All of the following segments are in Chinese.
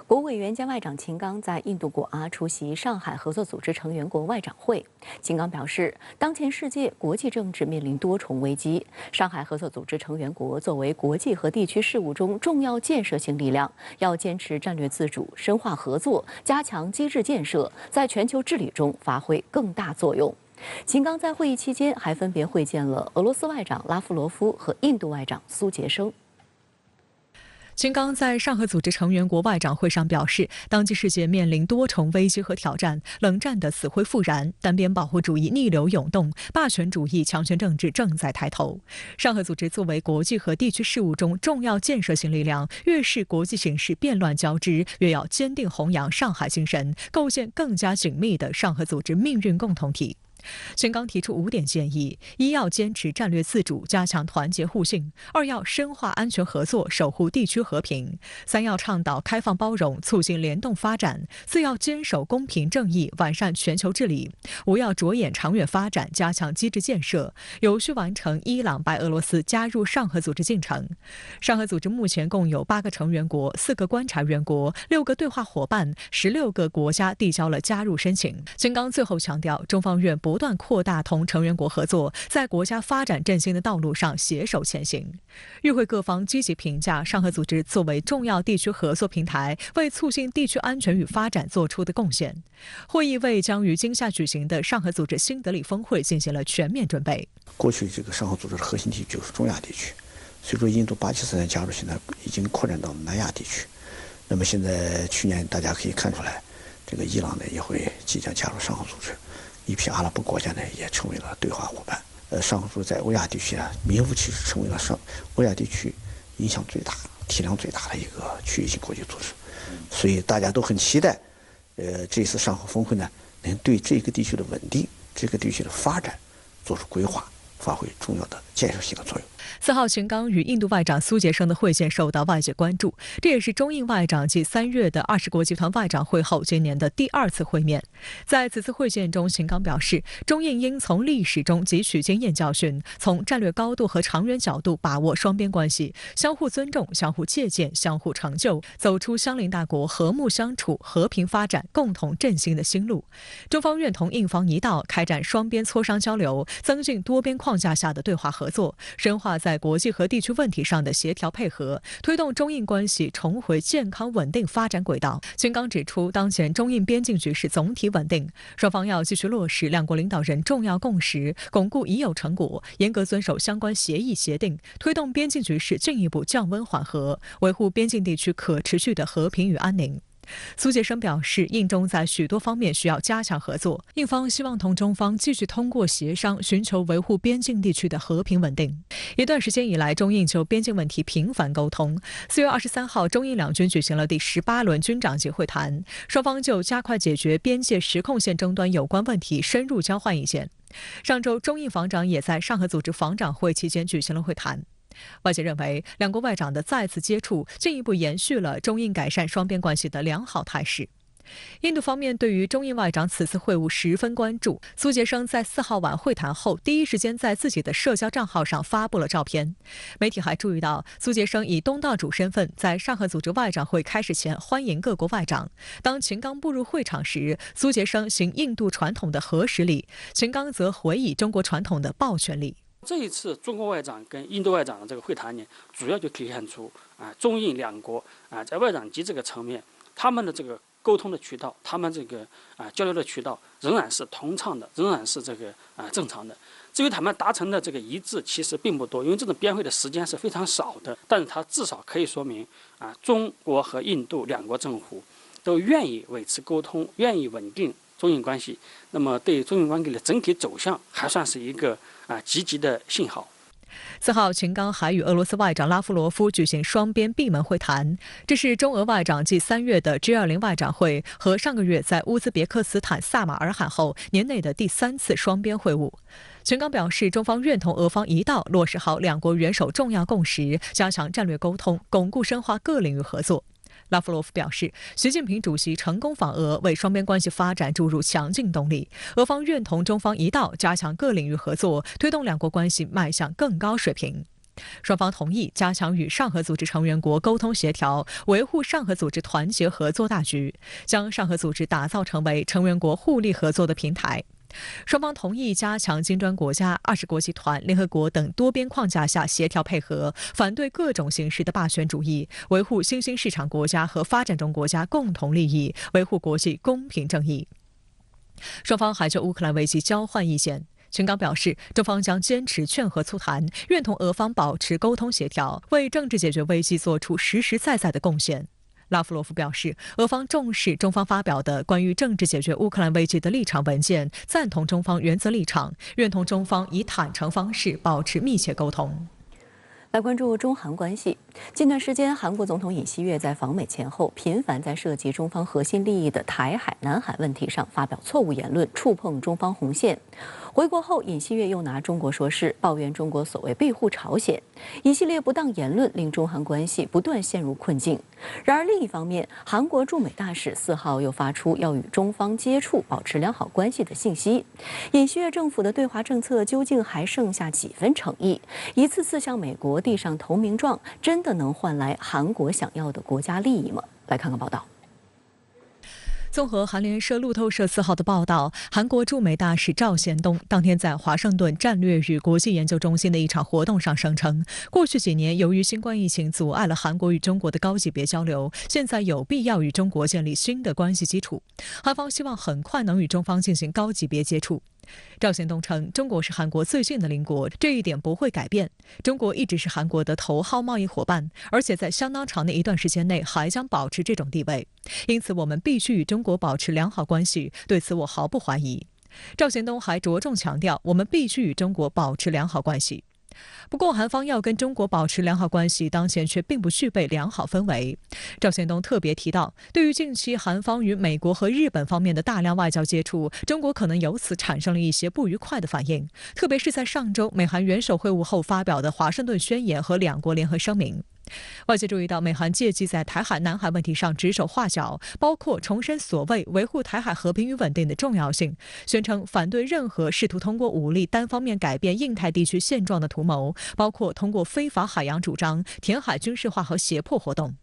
国务委员兼外长秦刚在印度果阿出席上海合作组织成员国外长会。秦刚表示，当前世界国际政治面临多重危机，上海合作组织成员国作为国际和地区事务中重要建设性力量，要坚持战略自主，深化合作，加强机制建设，在全球治理中发挥更大作用。秦刚在会议期间还分别会见了俄罗斯外长拉夫罗夫和印度外长苏杰生。秦刚在上合组织成员国外长会上表示，当今世界面临多重危机和挑战，冷战的死灰复燃，单边保护主义逆流涌动，霸权主义、强权政治正在抬头。上合组织作为国际和地区事务中重要建设性力量，越是国际形势变乱交织，越要坚定弘扬上海精神，构建更加紧密的上合组织命运共同体。秦刚提出5点建议：一要坚持战略自主，加强团结互信；二要深化安全合作，守护地区和平；三要倡导开放包容，促进联动发展；四要坚守公平正义，完善全球治理；五要着眼长远发展，加强机制建设，有序完成伊朗、白俄罗斯加入上合组织进程。上合组织目前共有8个成员国、4个观察员国、6个对话伙伴、16个国家递交了加入申请。秦刚最后强调，中方愿不断扩大同成员国合作，在国家发展振兴的道路上携手前行。与会各方积极评价上合组织作为重要地区合作平台，为促进地区安全与发展做出的贡献。会议为将于今夏举行的上合组织新德里峰会进行了全面准备。过去这个上合组织的核心地区就是中亚地区，随着印度、巴基斯坦加入，现在已经扩展到南亚地区。那么现在去年大家可以看出来，这个伊朗呢也会即将加入上合组织。一批阿拉伯国家呢也成为了对话伙伴。上合组织在欧亚地区啊，名副其实成为了欧亚地区影响最大、体量最大的一个区域性国际组织。所以大家都很期待，这次上合峰会呢，能对这个地区的稳定、这个地区的发展做出规划，发挥重要的建设性的作用。4号，秦刚与印度外长苏杰生的会见受到外界关注，这也是中印外长继3月的20国集团外长会后今年的第2次会面。在此次会见中，秦刚表示，中印应从历史中汲取经验教训，从战略高度和长远角度把握双边关系，相互尊重、相互借鉴、相互成就，走出相邻大国和睦相处、和平发展、共同振兴的新路。中方愿同印方一道开展双边磋商交流，增进多边框架下的对话合作，深化在国际和地区问题上的协调配合，推动中印关系重回健康稳定发展轨道。秦刚指出，当前中印边境局势总体稳定，双方要继续落实两国领导人重要共识，巩固已有成果，严格遵守相关协议协定，推动边境局势进一步降温缓和，维护边境地区可持续的和平与安宁。苏杰生表示，印中在许多方面需要加强合作，印方希望同中方继续通过协商，寻求维护边境地区的和平稳定。一段时间以来，中印就边境问题频繁沟通。4月23号，中印两军举行了第18轮军长级会谈，双方就加快解决边界实控线争端有关问题深入交换意见。上周，中印防长也在上合组织防长会期间举行了会谈。外界认为，两国外长的再次接触进一步延续了中印改善双边关系的良好态势。印度方面对于中印外长此次会晤十分关注。苏杰生在4号晚会谈后，第一时间在自己的社交账号上发布了照片。媒体还注意到，苏杰生以东道主身份在上合组织外长会开始前欢迎各国外长。当秦刚步入会场时，苏杰生行印度传统的合十礼，秦刚则回以中国传统的抱拳礼。这一次中国外长跟印度外长的这个会谈呢，主要就体现出中印两国在外长级这个层面，他们的这个沟通的渠道，他们这个交流的渠道仍然是通畅的，仍然是这个正常的。至于他们达成的这个一致，其实并不多，因为这种边会的时间是非常少的。但是它至少可以说明中国和印度两国政府都愿意维持沟通，愿意稳定中印关系。那么对中印关系的整体走向，还算是一个积极的信号。4号，秦刚还与俄罗斯外长拉夫罗夫举行双边闭门会谈，这是中俄外长继3月的 G20 外长会和上个月在乌兹别克斯坦萨马尔罕后年内的第3次双边会晤。秦刚表示，中方愿同俄方一道落实好两国元首重要共识，加强战略沟通，巩固深化各领域合作。拉夫罗夫表示，习近平主席成功访俄，为双边关系发展注入强劲动力。俄方愿同中方一道，加强各领域合作，推动两国关系迈向更高水平。双方同意加强与上合组织成员国沟通协调，维护上合组织团结合作大局，将上合组织打造成为成员国互利合作的平台。双方同意加强金砖国家、20国集团、联合国等多边框架下协调配合，反对各种形式的霸权主义，维护新兴市场国家和发展中国家共同利益，维护国际公平正义。双方还就乌克兰危机交换意见。秦刚表示，中方将坚持劝和促谈，愿同俄方保持沟通协调，为政治解决危机做出实实在在的贡献。拉夫罗夫表示，俄方重视中方发表的关于政治解决乌克兰危机的立场文件，赞同中方原则立场，愿同中方以坦诚方式保持密切沟通。来关注中韩关系。近段时间，韩国总统尹锡悦在访美前后，频繁在涉及中方核心利益的台海、南海问题上发表错误言论，触碰中方红线。回国后，尹锡悦又拿中国说事，抱怨中国所谓庇护朝鲜，一系列不当言论令中韩关系不断陷入困境。然而另一方面，韩国驻美大使4号又发出要与中方接触、保持良好关系的信息。尹锡悦政府的对华政策究竟还剩下几分诚意？一次次向美国递上投名状，真的能换来韩国想要的国家利益吗？来看看报道。综合韩联社、路透社4号的报道，韩国驻美大使赵贤东当天在华盛顿战略与国际研究中心的一场活动上声称，过去几年由于新冠疫情阻碍了韩国与中国的高级别交流，现在有必要与中国建立新的关系基础。韩方希望很快能与中方进行高级别接触。赵贤东称，中国是韩国最近的邻国，这一点不会改变。中国一直是韩国的头号贸易伙伴，而且在相当长的一段时间内还将保持这种地位。因此，我们必须与中国保持良好关系，对此我毫不怀疑。赵贤东还着重强调，我们必须与中国保持良好关系。不过，韩方要跟中国保持良好关系，当前却并不具备良好氛围。赵贤东特别提到，对于近期韩方与美国和日本方面的大量外交接触，中国可能由此产生了一些不愉快的反应，特别是在上周美韩元首会晤后发表的华盛顿宣言和两国联合声明。外界注意到，美韩借机在台海、南海问题上指手画脚，包括重申所谓维护台海和平与稳定的重要性，宣称反对任何试图通过武力单方面改变印太地区现状的图谋，包括通过非法海洋主张、填海军事化和胁迫活动。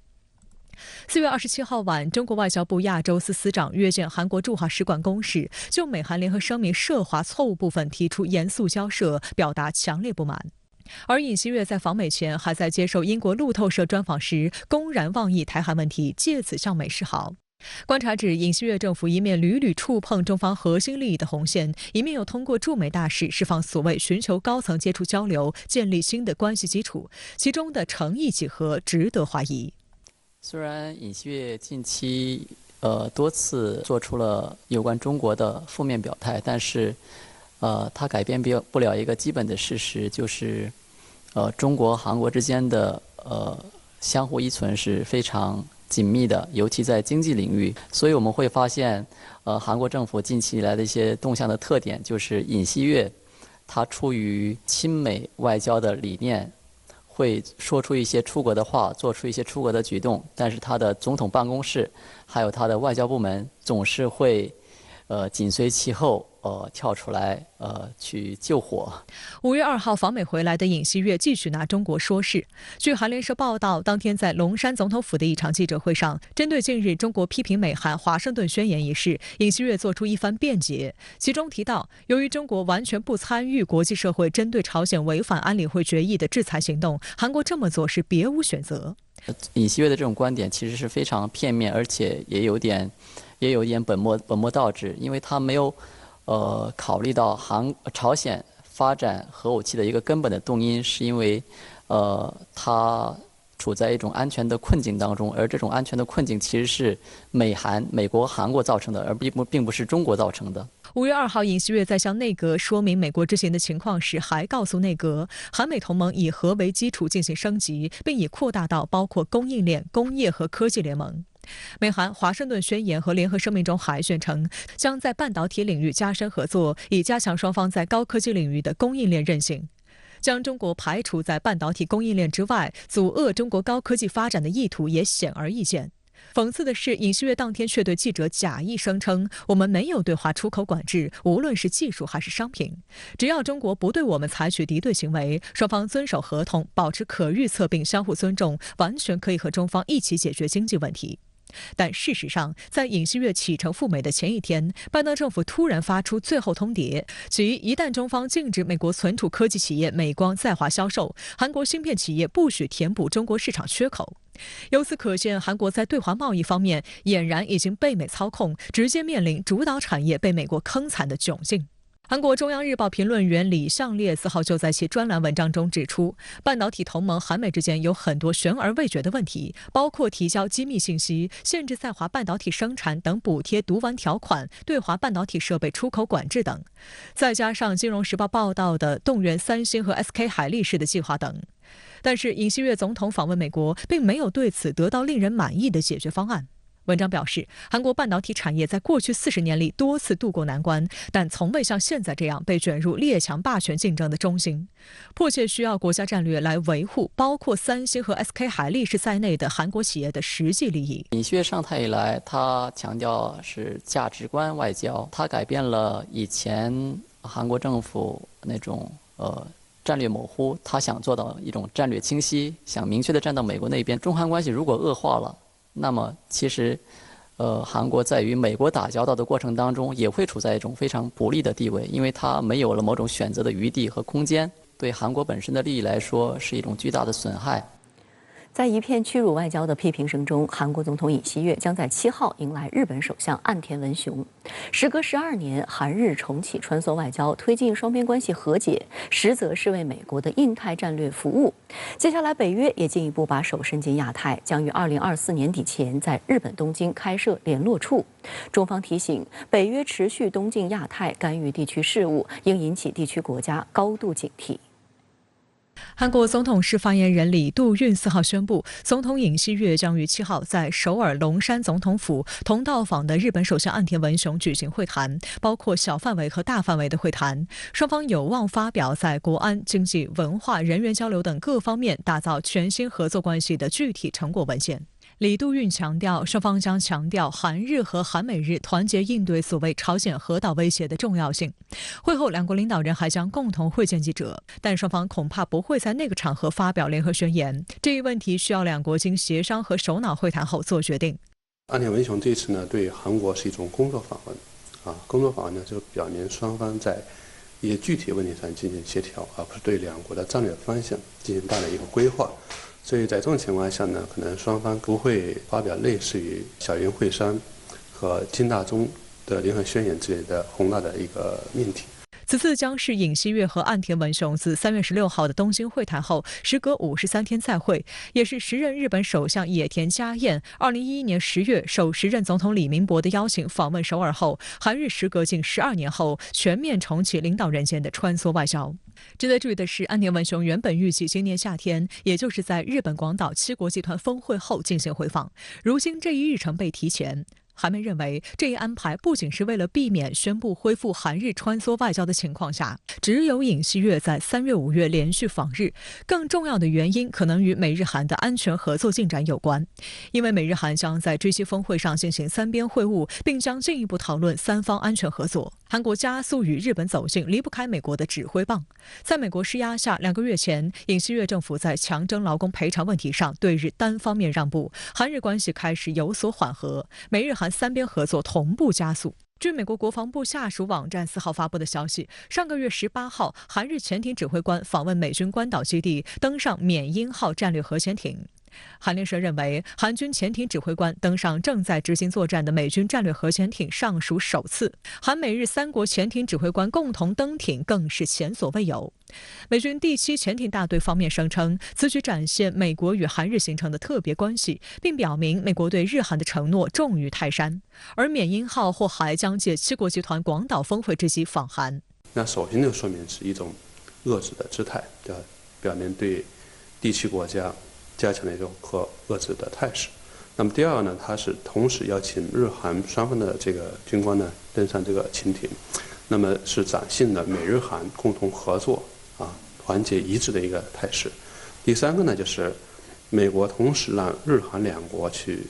4月27号晚，中国外交部亚洲司司长约见韩国驻华使馆公使，就美韩联合声明涉华错误部分提出严肃交涉，表达强烈不满。而尹锡悦在访美前还在接受英国路透社专访时，公然妄议台海问题，借此向美示好。观察指，尹锡悦政府一面屡屡触碰中方核心利益的红线，一面又通过驻美大使释放所谓寻求高层接触交流、建立新的关系基础，其中的诚意几何值得怀疑。虽然尹锡悦近期多次做出了有关中国的负面表态，但是它改变不了一个基本的事实，就是中国韩国之间的相互依存是非常紧密的，尤其在经济领域。所以我们会发现，韩国政府近期以来的一些动向的特点，就是尹锡悦他出于亲美外交的理念，会说出一些出格的话，做出一些出格的举动，但是他的总统办公室还有他的外交部门总是会紧随其后跳出来去救火。5月2号访美回来的尹锡悦继续拿中国说事。据韩联社报道，当天在龙山总统府的一场记者会上，针对近日中国批评美韩华盛顿宣言一事，尹锡悦做出一番辩解，其中提到，由于中国完全不参与国际社会针对朝鲜违反安理会决议的制裁行动，韩国这么做是别无选择。尹锡悦的这种观点其实是非常片面，而且也有点本末倒置，因为他没有考虑到朝鲜发展核武器的一个根本的动因，是因为它处在一种安全的困境当中，而这种安全的困境其实是美国、韩国造成的，而并不是中国造成的。5月2号，尹锡悦在向内阁说明美国之行的情况时，还告诉内阁，韩美同盟以核为基础进行升级，并已扩大到包括供应链、工业和科技联盟。美韩华盛顿宣言和联合声明中还宣称，将在半导体领域加深合作，以加强双方在高科技领域的供应链韧性。将中国排除在半导体供应链之外，阻遏中国高科技发展的意图也显而易见。讽刺的是，尹锡悦当天却对记者假意声称：“我们没有对华出口管制，无论是技术还是商品，只要中国不对我们采取敌对行为，双方遵守合同，保持可预测并相互尊重，完全可以和中方一起解决经济问题。”但事实上，在尹锡悦启程赴美的前一天，拜登政府突然发出最后通牒，即一旦中方禁止美国存储科技企业美光在华销售，韩国芯片企业不许填补中国市场缺口。由此可见，韩国在对华贸易方面俨然已经被美操控，直接面临主导产业被美国坑惨的窘境。韩国中央日报评论员李相烈4号就在其专栏文章中指出，半导体同盟韩美之间有很多悬而未决的问题，包括提交机密信息、限制在华半导体生产等补贴毒丸条款、对华半导体设备出口管制等，再加上《金融时报》报道的动员三星和 SK 海力士的计划等。但是尹锡悦总统访问美国，并没有对此得到令人满意的解决方案。文章表示，韩国半导体产业在过去40年里多次渡过难关，但从未像现在这样被卷入列强霸权竞争的中心，迫切需要国家战略来维护包括三星和 SK 海力士在内的韩国企业的实际利益。尹锡悦上台以来，他强调是价值观外交，他改变了以前韩国政府那种战略模糊，他想做到一种战略清晰，想明确地站到美国那边。中韩关系如果恶化了，那么其实，韩国在与美国打交道的过程当中，也会处在一种非常不利的地位，因为它没有了某种选择的余地和空间，对韩国本身的利益来说是一种巨大的损害。在一片屈辱外交的批评声中，韩国总统尹锡悦将在7号迎来日本首相岸田文雄。时隔12年，韩日重启穿梭外交，推进双边关系和解，实则是为美国的印太战略服务。接下来，北约也进一步把手伸进亚太，将于2024年底前在日本东京开设联络处。中方提醒，北约持续东进亚太，干预地区事务，应引起地区国家高度警惕。韩国总统室发言人李杜运4号宣布，总统尹锡悦将于7号在首尔龙山总统府同到访的日本首相岸田文雄举行会谈，包括小范围和大范围的会谈，双方有望发表在国安、经济、文化、人员交流等各方面打造全新合作关系的具体成果文献。李杜运强调，双方将强调韩日和韩美日团结应对所谓朝鲜核岛威胁的重要性。会后，两国领导人还将共同会见记者，但双方恐怕不会在那个场合发表联合宣言。这一问题需要两国经协商和首脑会谈后做决定。岸田文雄这次呢，对韩国是一种工作访问，工作访问呢就表明双方在一些具体问题上进行协调，而不是对两国的战略方向进行大的一个规划。所以在这种情况下呢，可能双方不会发表类似于小林惠山和金大中的联合宣言之类的宏大的一个命题。此次将是尹锡悦和岸田文雄自3月16号的东京会谈后，时隔53天再会，也是时任日本首相野田佳彦2011年10月受时任总统李明博的邀请访问首尔后，韩日时隔近12年后全面重启领导人间的穿梭外交。值得注意的是，岸田文雄原本预计今年夏天，也就是在日本广岛7国集团峰会后进行回访，如今这一日程被提前。韩媒认为，这一安排不仅是为了避免宣布恢复韩日穿梭外交的情况下，只有尹锡悦在3月、5月连续访日，更重要的原因可能与美日韩的安全合作进展有关。因为美日韩将在G7峰会上进行3边会晤，并将进一步讨论3方安全合作。韩国加速与日本走近，离不开美国的指挥棒。在美国施压下，2个月前，尹锡悦政府在强征劳工赔偿问题上对日单方面让步，韩日关系开始有所缓和，美日韩3边合作同步加速。据美国国防部下属网站4号发布的消息，上个月18号，韩日潜艇指挥官访问美军关岛基地，登上缅因号战略核潜艇。韩联社认为，韩军潜艇指挥官登上正在执行作战的美军战略核潜艇尚属首次，韩美日3国潜艇指挥官共同登艇更是前所未有。美军第7潜艇大队方面声称，此举展现美国与韩日形成的特别关系，并表明美国对日韩的承诺重于泰山。而缅因号或还将借7国集团广岛峰会之机访韩。那首先就说明是一种遏制的姿态，表明对第7国家加强了一种和遏制的态势。那么第二呢，它是同时邀请日韩双方的这个军官呢登上这个潜艇，那么是展现了美日韩共同合作团结一致的一个态势。第三个呢，就是美国同时让日韩2国去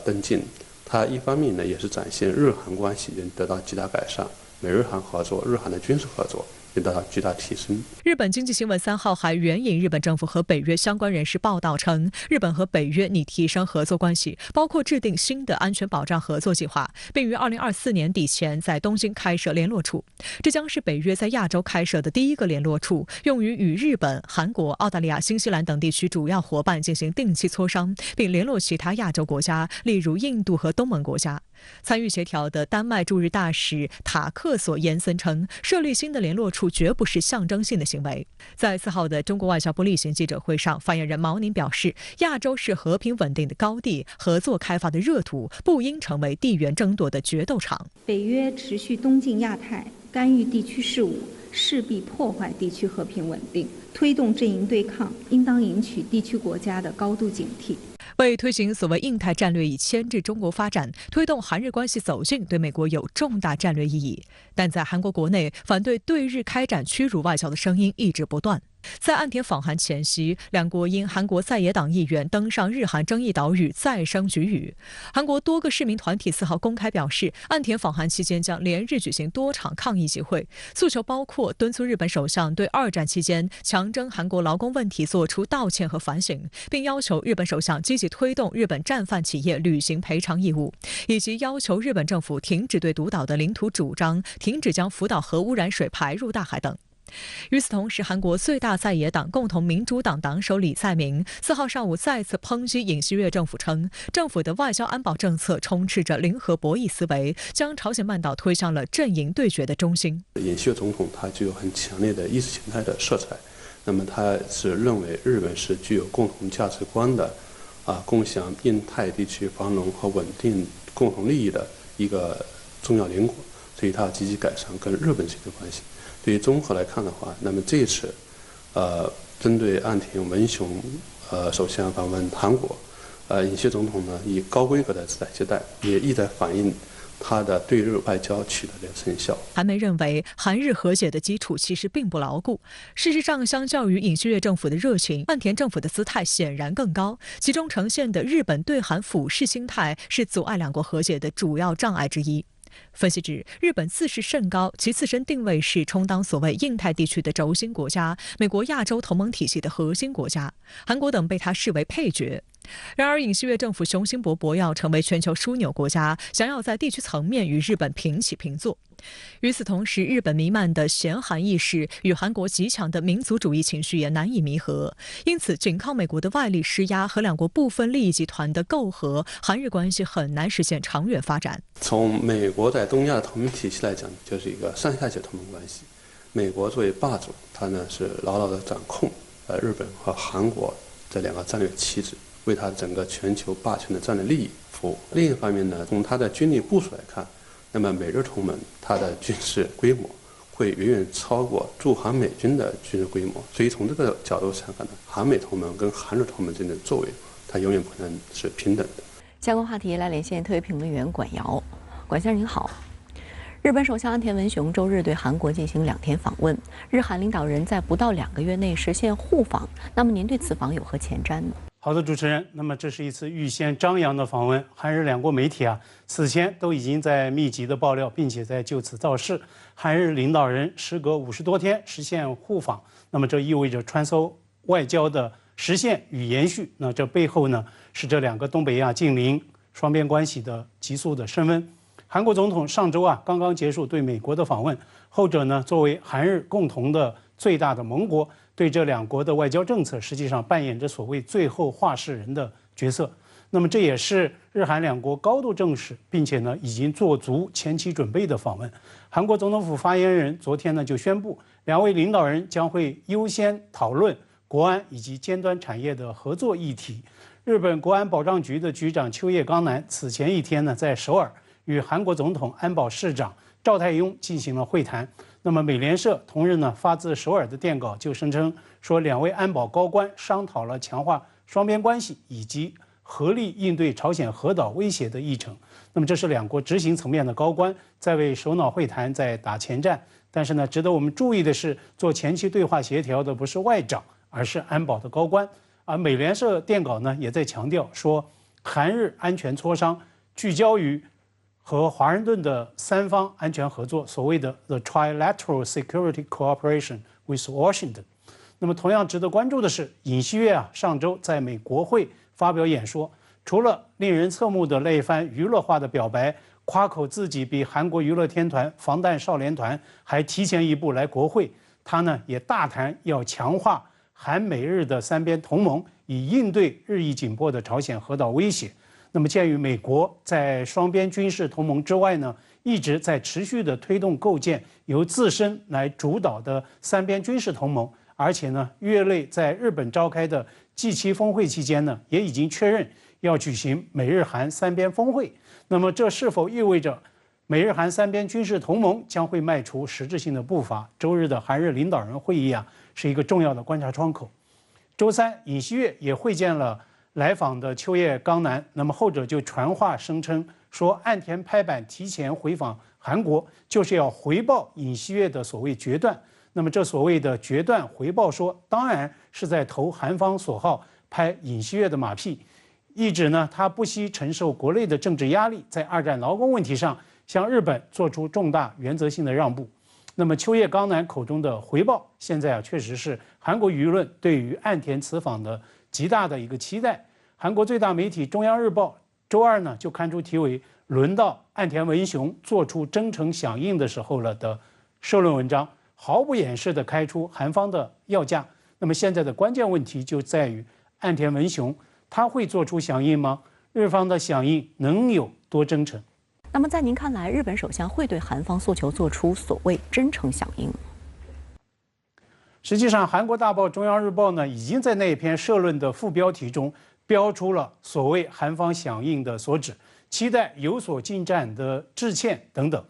登进。它一方面呢，也是展现日韩关系能得到极大改善，美日韩合作、日韩的军事合作能得到巨大提升。日本经济新闻3号还援引日本政府和北约相关人士报道称，日本和北约拟提升合作关系，包括制定新的安全保障合作计划，并于2024年底前在东京开设联络处。这将是北约在亚洲开设的第一个联络处，用于与日本、韩国、澳大利亚、新西兰等地区主要伙伴进行定期磋商，并联络其他亚洲国家，例如印度和东盟国家。参与协调的丹麦驻日大使塔克索延森称，设立新的联络处绝不是象征性的行为。在4号的中国外交部例行记者会上，发言人毛宁表示，亚洲是和平稳定的高地，合作开发的热土，不应成为地缘争夺的决斗场。北约持续东进亚太，干预地区事务，势必破坏地区和平稳定，推动阵营对抗，应当引起地区国家的高度警惕。为推行所谓印太战略以牵制中国发展，推动韩日关系走近，对美国有重大战略意义。但在韩国国内，反对对日开展屈辱外交的声音一直不断。在岸田访韩前夕，两国因韩国在野党议员登上日韩争议岛屿再生局语。韩国多个市民团体4号公开表示，岸田访韩期间将连日举行多场抗议集会，诉求包括敦促日本首相对2战期间强征韩国劳工问题作出道歉和反省，并要求日本首相积极推动日本战犯企业履行赔偿义务，以及要求日本政府停止对独岛的领土主张，停止将福岛核污染水排入大海等。与此同时，韩国最大在野党共同民主党党首李在明4号上午再次抨击尹锡悦政府，称政府的外交安保政策充斥着零和博弈思维，将朝鲜半岛推向了阵营对决的中心。尹锡悦总统他具有很强烈的意识形态的色彩，那么他是认为日本是具有共同价值观的，共享印太地区繁荣和稳定共同利益的一个重要邻国，所以他积极改善跟日本之间的关系。对于综合来看的话，那么这一次，针对岸田文雄首相访问韩国，尹锡悦总统呢以高规格的姿态接待，也意在反映他的对日外交取得的成效。韩媒认为，韩日和解的基础其实并不牢固。事实上，相较于尹锡悦政府的热情，岸田政府的姿态显然更高，其中呈现的日本对韩俯视心态是阻碍两国和解的主要障碍之一。分析指，日本自视甚高，其自身定位是充当所谓印太地区的轴心国家，美国亚洲同盟体系的核心国家，韩国等被他视为配角。然而，尹锡悦政府雄心勃勃要成为全球枢纽国家，想要在地区层面与日本平起平坐。与此同时，日本弥漫的嫌韩意识与韩国极强的民族主义情绪也难以弥合，因此仅靠美国的外力施压和两国部分利益集团的媾和，韩日关系很难实现长远发展。从美国在东亚的同盟体系来讲，就是一个上下级同盟关系。美国作为霸主，它呢是牢牢地掌控日本和韩国这两个战略棋子，为它整个全球霸权的战略利益服务。另一方面呢，从它的军力部署来看，那么美日同盟它的军事规模会远远超过驻韩美军的军事规模，所以从这个角度上看呢，韩美同盟跟韩日同盟之间的作为，它永远不能是平等的。相关话题来连线特约评论员管瑶，管先生您好。日本首相岸田文雄周日对韩国进行2天访问，日韩领导人在不到2个月内实现互访，那么您对此访有何前瞻呢？好的，主持人，那么这是一次预先张扬的访问，韩日两国媒体此前都已经在密集的爆料，并且在就此造势，韩日领导人时隔50多天实现互访，那么这意味着穿梭外交的实现与延续，那这背后呢是这两个东北亚近邻双边关系的急速的升温。韩国总统上周刚刚结束对美国的访问，后者呢作为韩日共同的最大的盟国，对这两国的外交政策实际上扮演着所谓最后话事人的角色。那么这也是日韩两国高度重视，并且呢已经做足前期准备的访问。韩国总统府发言人昨天呢就宣布，两位领导人将会优先讨论国安以及尖端产业的合作议题。日本国安保障局的局长秋叶刚男此前一天呢在首尔与韩国总统安保市长赵泰庸进行了会谈。那么美联社同日呢发自首尔的电稿就声称说，两位安保高官商讨了强化双边关系以及合力应对朝鲜核岛威胁的议程。那么这是两国执行层面的高官在为首脑会谈在打前站。但是呢，值得我们注意的是，做前期对话协调的不是外长，而是安保的高官。而美联社电稿呢也在强调说，韩日安全磋商聚焦于和华盛顿的三方安全合作，所谓的 The Trilateral Security Cooperation with Washington。那么同样值得关注的是，尹锡悦上周在美国会发表演说，除了令人侧目的那一番娱乐化的表白，夸口自己比韩国娱乐天团防弹少年团还提前一步来国会，他呢也大谈要强化韩美日的三边同盟，以应对日益紧迫的朝鲜核岛威胁。那么鉴于美国在双边军事同盟之外呢，一直在持续的推动构建由自身来主导的三边军事同盟，而且呢，月内在日本召开的G7峰会期间呢，也已经确认要举行美日韩三边峰会。那么这是否意味着美日韩三边军事同盟将会迈出实质性的步伐？周日的韩日领导人会议是一个重要的观察窗口。周三，尹锡悦也会见了来访的秋叶刚男，那么后者就传话声称说，岸田拍板提前回访韩国，就是要回报尹锡悦的所谓决断。那么这所谓的决断回报说，当然是在投韩方所好，拍尹锡悦的马屁，意指呢他不惜承受国内的政治压力，在二战劳工问题上向日本做出重大原则性的让步。那么秋叶刚男口中的回报，现在确实是韩国舆论对于岸田此访的极大的一个期待。韩国最大媒体中央日报周二呢就刊出题为“轮到岸田文雄做出真诚响应的时候了”的社论文章，毫不掩饰地开出韩方的要价。那么现在的关键问题就在于岸田文雄他会做出响应吗？日方的响应能有多真诚？那么在您看来，日本首相会对韩方诉求做出所谓真诚响应吗？实际上，韩国大报中央日报呢，已经在那篇社论的副标题中标出了所谓韩方响应的所指，期待有所进展的致歉等等。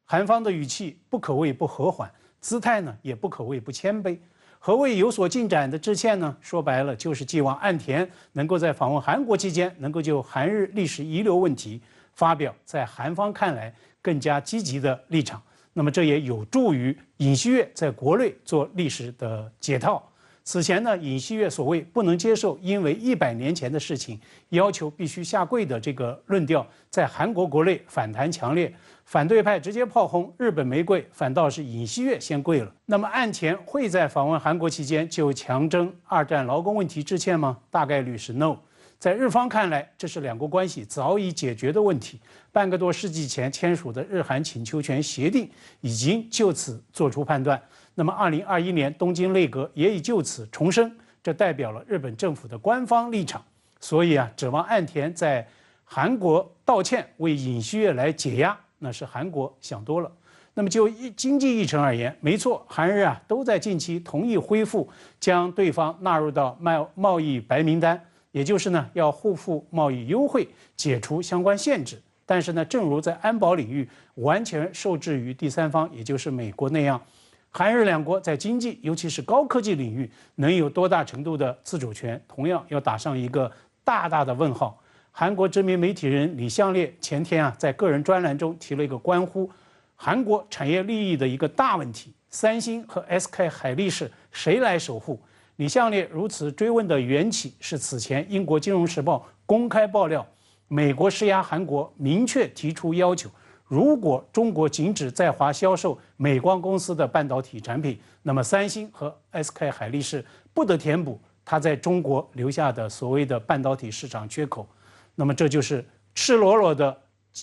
韩方的语气不可谓不和缓，姿态呢也不可谓不谦卑。何谓有所进展的致歉呢？说白了，就是寄望岸田能够在访问韩国期间，能够就韩日历史遗留问题发表在韩方看来更加积极的立场。那么这也有助于尹锡悦在国内做历史的解套。此前呢，尹锡悦所谓不能接受因为100年前的事情要求必须下跪的这个论调，在韩国国内反弹强烈，反对派直接炮轰日本没跪，反倒是尹锡悦先跪了。那么岸田会在访问韩国期间就强征二战劳工问题致歉吗？大概率是 no。在日方看来，这是两国关系早已解决的问题。半个多世纪前签署的日韩请求权协定已经就此做出判断。那么2021年东京内阁也已就此重申，这代表了日本政府的官方立场。所以指望岸田在韩国道歉，为尹锡悦来解压，那是韩国想多了。那么就经济议程而言，没错，韩日都在近期同意恢复将对方纳入到贸易白名单。也就是呢，要互付贸易优惠，解除相关限制。但是呢，正如在安保领域完全受制于第三方，也就是美国那样，韩日两国在经济，尤其是高科技领域，能有多大程度的自主权，同样要打上一个大大的问号。韩国知名媒体人李相烈前天在个人专栏中提了一个关乎韩国产业利益的一个大问题：三星和 SK 海力士谁来守护？李相烈如此追问的缘起是此前英国《金融时报》公开爆料，美国施压韩国明确提出要求，如果中国禁止在华销售美光公司的半导体产品，那么三星和 SK 海力士不得填补它在中国留下的所谓的半导体市场缺口。那么这就是赤裸裸的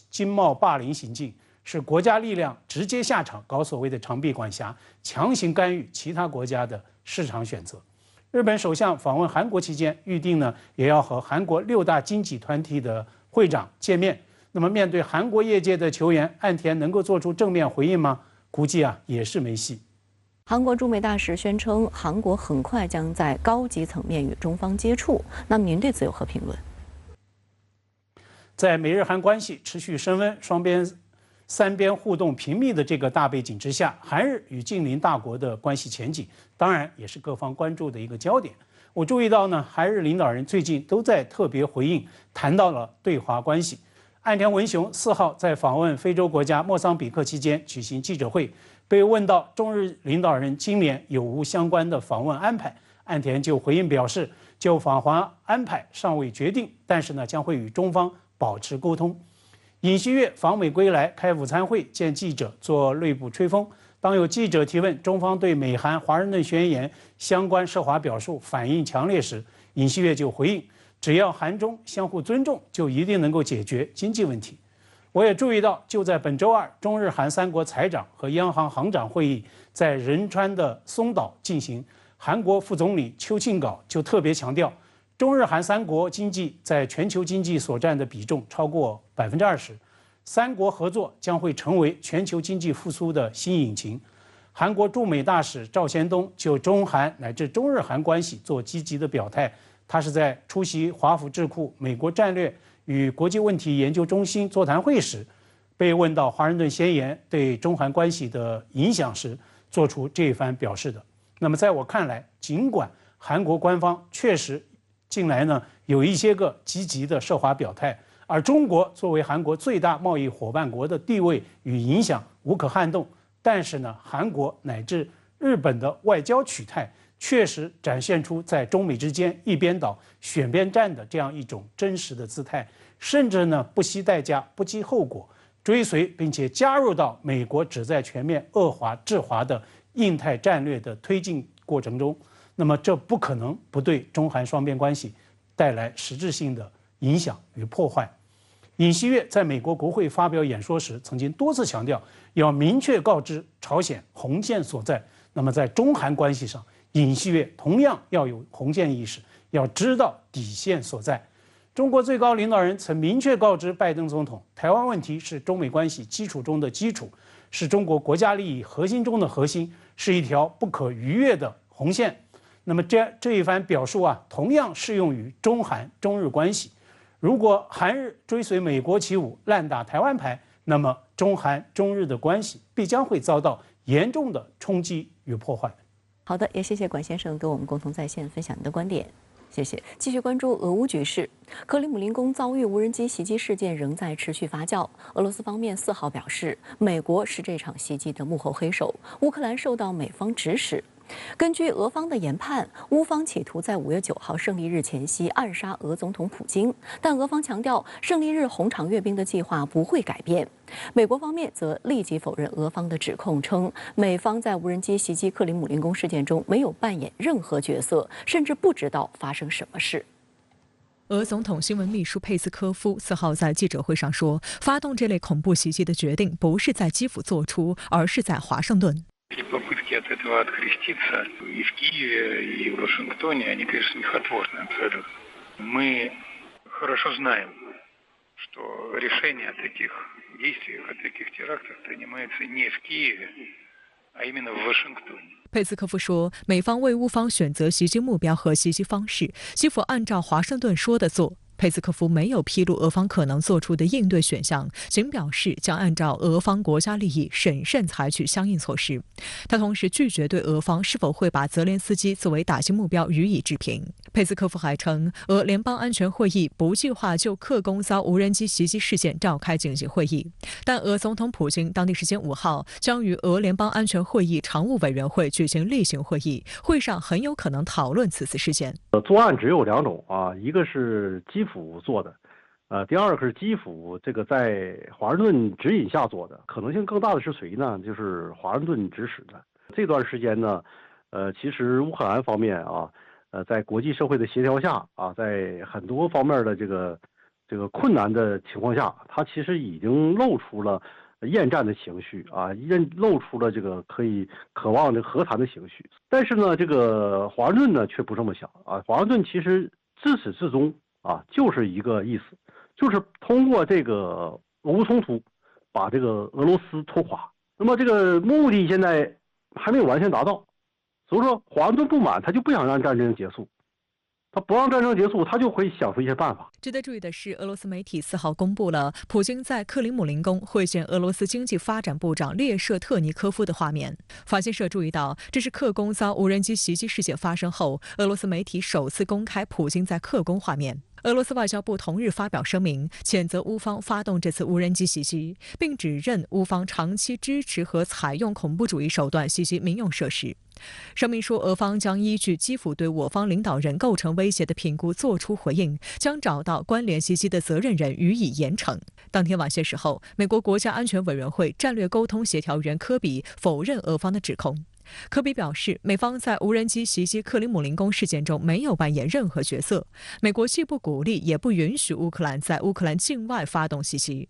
经贸霸凌行径，是国家力量直接下场搞所谓的长臂管辖，强行干预其他国家的市场选择。日本首相访问韩国期间，预定呢也要和韩国6大经济团体的会长见面。那么面对韩国业界的求援，岸田能够做出正面回应吗？估计也是没戏。韩国驻美大使宣称，韩国很快将在高级层面与中方接触。那么您对此有何评论？在美日韩关系持续升温、三边互动频密的这个大背景之下，韩日与近邻大国的关系前景，当然也是各方关注的一个焦点。我注意到呢，韩日领导人最近都在特别回应，谈到了对华关系。岸田文雄4号在访问非洲国家莫桑比克期间举行记者会，被问到中日领导人今年有无相关的访问安排，岸田就回应表示，就访华安排尚未决定，但是呢将会与中方保持沟通。尹锡悦访美归来开午餐会，见记者做内部吹风。当有记者提问中方对美韩华盛顿宣言相关涉华表述反应强烈时，尹锡悦就回应，只要韩中相互尊重，就一定能够解决经济问题。我也注意到，就在本周二，中日韩三国财长和央行行长会议在仁川的松岛进行。韩国副总理邱庆稿就特别强调，中日韩三国经济在全球经济所占的比重超过20%，三国合作将会成为全球经济复苏的新引擎。韩国驻美大使赵贤东就中韩乃至中日韩关系做积极的表态。他是在出席华府智库美国战略与国际问题研究中心座谈会时，被问到华盛顿宣言对中韩关系的影响时，做出这一番表示的。那么在我看来，尽管韩国官方确实近来呢有一些个积极的涉华表态，而中国作为韩国最大贸易伙伴国的地位与影响无可撼动，但是呢，韩国乃至日本的外交取态确实展现出在中美之间一边倒、选边站的这样一种真实的姿态，甚至呢不惜代价、不计后果，追随并且加入到美国旨在全面遏华制华的印太战略的推进过程中。那么这不可能不对中韩双边关系带来实质性的影响与破坏。尹锡悦在美国国会发表演说时，曾经多次强调要明确告知朝鲜红线所在。那么在中韩关系上，尹锡悦同样要有红线意识，要知道底线所在。中国最高领导人曾明确告知拜登总统，台湾问题是中美关系基础中的基础，是中国国家利益核心中的核心，是一条不可逾越的红线。那么这一番表述啊，同样适用于中韩、中日关系。如果韩日追随美国起舞，滥打台湾牌，那么中韩、中日的关系必将会遭到严重的冲击与破坏。好的，也谢谢管先生跟我们共同在线分享您的观点。谢谢。继续关注俄乌局势，克里姆林宫遭遇无人机袭击事件仍在持续发酵。俄罗斯方面4号表示，美国是这场袭击的幕后黑手，乌克兰受到美方指使。根据俄方的研判，乌方企图在5月9号胜利日前夕暗杀俄总统普京，但俄方强调胜利日红场阅兵的计划不会改变。美国方面则立即否认俄方的指控，称美方在无人机袭击克里姆林宫事件中没有扮演任何角色，甚至不知道发生什么事。俄总统新闻秘书佩斯科夫4号在记者会上说，发动这类恐怖袭击的决定不是在基辅做出，而是在华盛顿。Попытки от этого откреститься и в Киеве, и в Вашингтоне, они, конечно, смехотворны абсолютно. Мы хорошо знаем, что решение о таких действиях, о таких терактах принимается не в Киеве, а именно в Вашингтоне. 佩斯科夫说，美方为乌方选择袭击目标和袭击方式，是否按照华盛顿说的做。佩斯科夫没有披露俄方可能做出的应对选项，仅表示将按照俄方国家利益审慎采取相应措施。他同时拒绝对俄方是否会把泽连斯基作为打击目标予以置评。佩斯科夫还称，俄联邦安全会议不计划就克宫遭无人机袭击事件召开紧急会议，但俄总统普京当地时间5号将与俄联邦安全会议常务委员会举行例行会议，会上很有可能讨论此次事件。作案只有2种啊，一个是基辅做的，第二个是基辅这个在华盛顿指引下做的，可能性更大的是谁呢？就是华盛顿指使的。这段时间呢，其实乌克兰方面啊，在国际社会的协调下啊，在很多方面的这个困难的情况下，他其实已经露出了厌战的情绪啊，露出了这个渴望这个和谈的情绪。但是呢，这个华盛顿呢却不这么想啊，华盛顿其实自始至终啊，就是一个意思，就是通过这个俄乌冲突，把这个俄罗斯拖垮。那么这个目的现在还没有完全达到，所以说华盛顿不满，他就不想让战争结束。他不让战争结束，他就会想出一些办法。值得注意的是，俄罗斯媒体4号公布了普京在克里姆林宫会见俄罗斯经济发展部长列舍特尼科夫的画面。法新社注意到，这是克宫遭无人机袭击事件发生后，俄罗斯媒体首次公开普京在克宫画面。俄罗斯外交部同日发表声明，谴责乌方发动这次无人机袭击，并指认乌方长期支持和采用恐怖主义手段袭击民用设施。声明说，俄方将依据基辅对我方领导人构成威胁的评估作出回应，将找到关联袭击的责任人予以严惩。当天晚些时候，美国国家安全委员会战略沟通协调员科比否认俄方的指控。科比表示，美方在无人机袭击克里姆林宫事件中没有扮演任何角色，美国既不鼓励也不允许乌克兰在乌克兰境外发动袭击。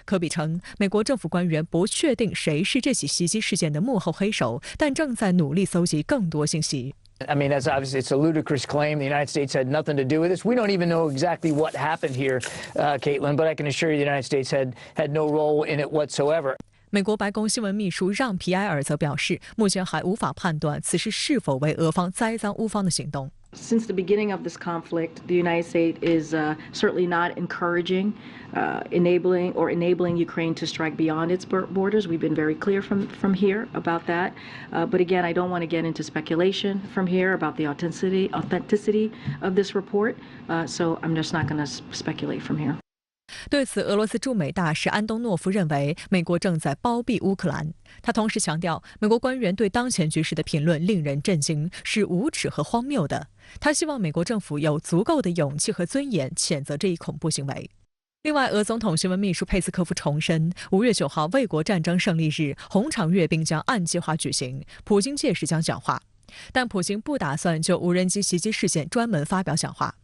科比称，美国政府官员不确定谁是这起袭击事件的幕后黑手，但正在努力搜集更多信息。I mean, that's obviously it's a ludicrous claim. The United States had nothing to do with this. We don't even know exactly what happened here, Caitlin, but I can assure you the United States had no role in it whatsoever. 美国白宫新闻秘书让·皮埃尔则表示，目前还无法判断此事是否为俄方栽赃乌方的行动。Since the beginning of this conflict, the United States is certainly not encouraging, enabling Ukraine to strike beyond its borders. We've been very clear from here about that. But again, I don't want to get into speculation from here about the authenticity of this report. So I'm just not going to speculate from here. 对此，俄罗斯驻美大使安东诺夫认为，美国正在包庇乌克兰。他同时强调，美国官员对当前局势的评论令人震惊，是无耻和荒谬的。他希望美国政府有足够的勇气和尊严谴责这一恐怖行为。另外，俄总统新闻秘书佩斯科夫重申，5月9号卫国战争胜利日，红场阅兵将按计划举行，普京届时将讲话。但普京不打算就无人机袭击事件专门发表讲话。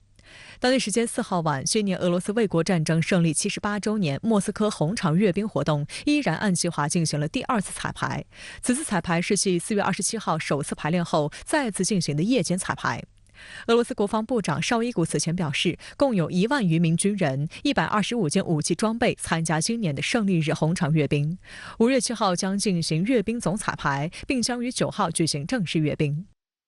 当地时间4号晚，纪念俄罗斯卫国战争胜利78周年莫斯科红场阅兵活动依然按计划进行了第2次彩排。此次彩排是继4月27号首次排练后再次进行的夜间彩排。俄罗斯国防部长绍伊古此前表示，共有1万余名军人、125件武器装备参加今年的胜利日红场阅兵。5月7号将进行阅兵总彩排，并将于9号举行正式阅兵。